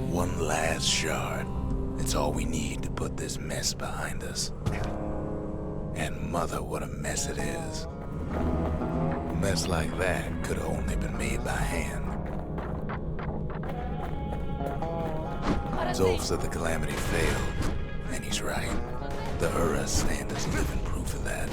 One last shard. It's all we need to put this mess behind us. And mother, what a mess it is. A mess like that could have only been made by hand. Zolf said the Calamity failed, and he's right. The Ura stand is living proof of that.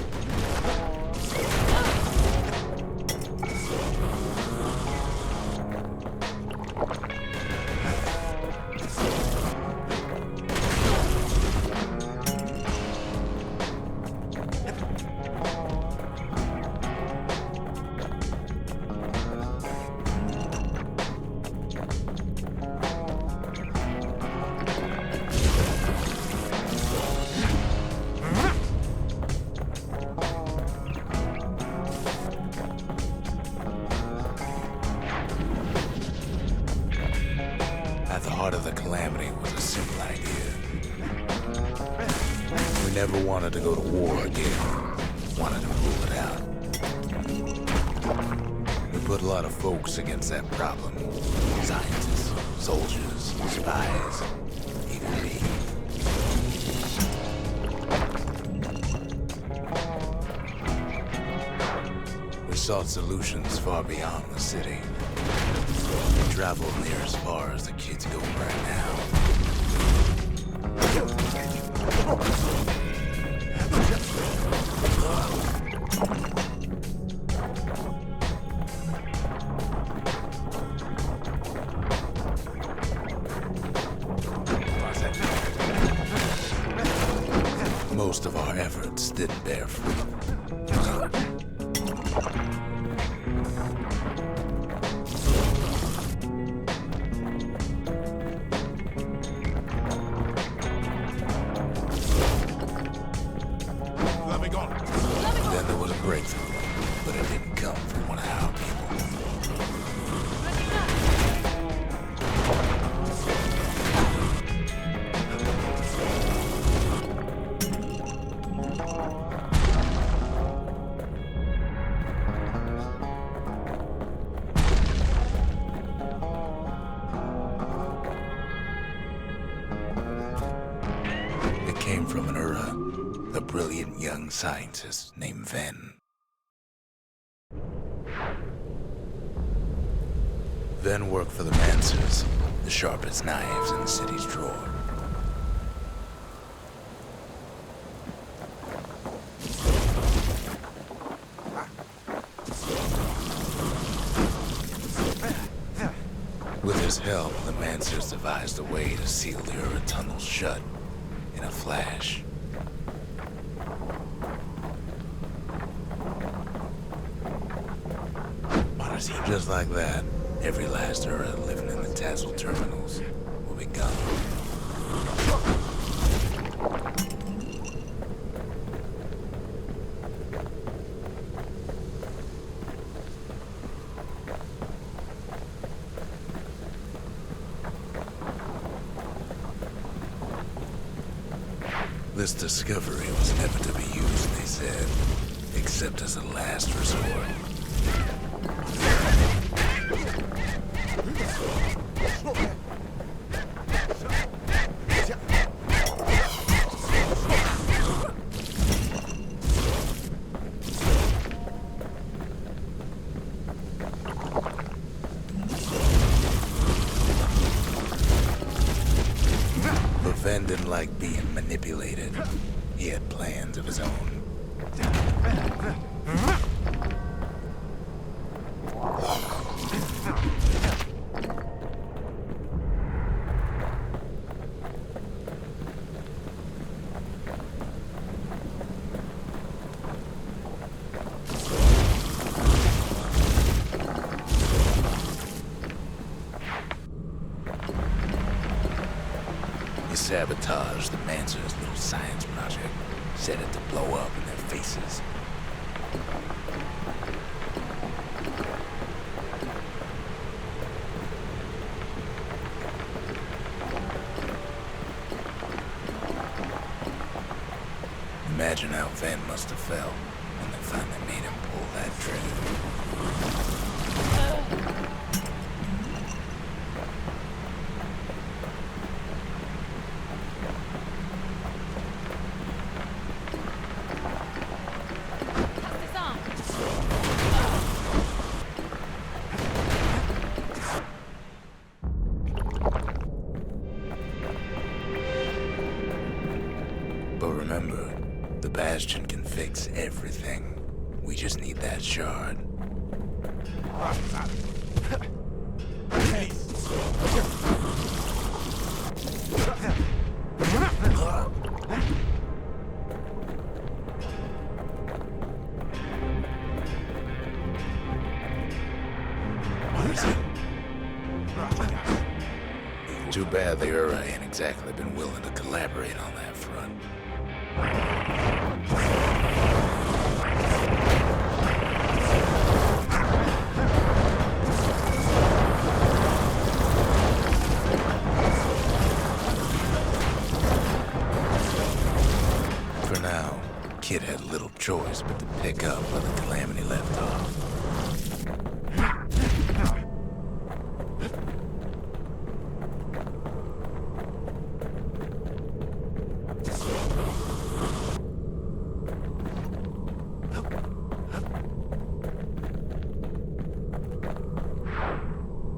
At the heart of the Calamity was a simple idea. We never wanted to go to war again. Wanted to rule it out. We put a lot of folks against that problem. Scientists, soldiers, spies, even me. We sought solutions far beyond the city. We traveled near as far as the kids go right now. Most of our efforts didn't bear fruit. Then there was a breakthrough, but it didn't come from one of our people. It came from an Ura, a brilliant young scientist named Ven. Ven worked for the Mancers, the sharpest knives in the city's drawer. With his help, the Mancers devised a way to seal the Ura tunnel shut in a flash. Just like that, every last Ura living in the Tassel terminals will be gone. This discovery was never to be used, they said, except as a last resort. But Ven didn't like being manipulated. He had plans of his own. You sabotaged the Mancer's little science project, set it to blow up in their faces. Imagine how Van must have felt when they finally made him pull that trigger. But remember, the Bastion can fix everything. We just need that shard. Too bad the Ura ain't exactly been willing to collaborate on that front. For now, Kid had little choice but to pick up where the Calamity left off.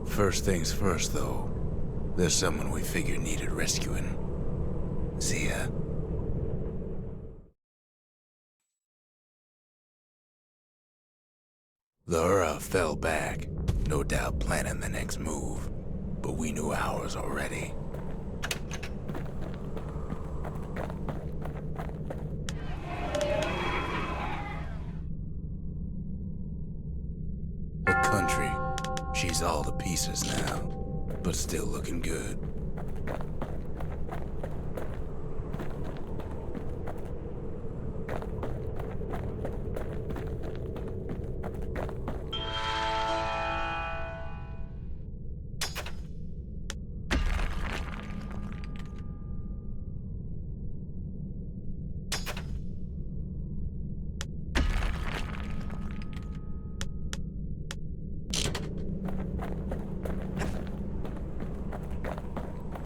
First things first, though. There's someone we figured needed rescuing. Zia. The Ura fell back, no doubt planning the next move, but we knew ours already. A country. She's all to pieces now, but still looking good.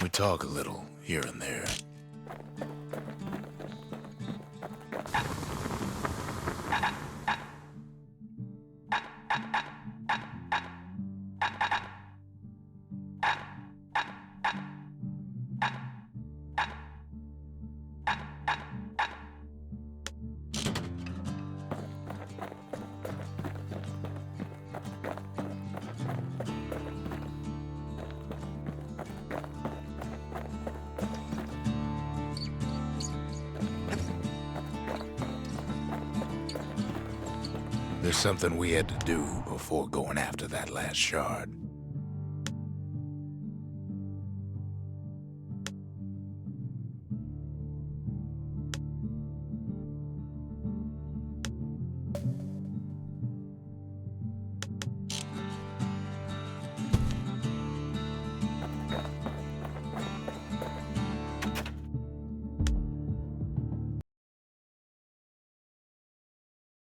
We talk a little here and there. There's something we had to do before going after that last shard.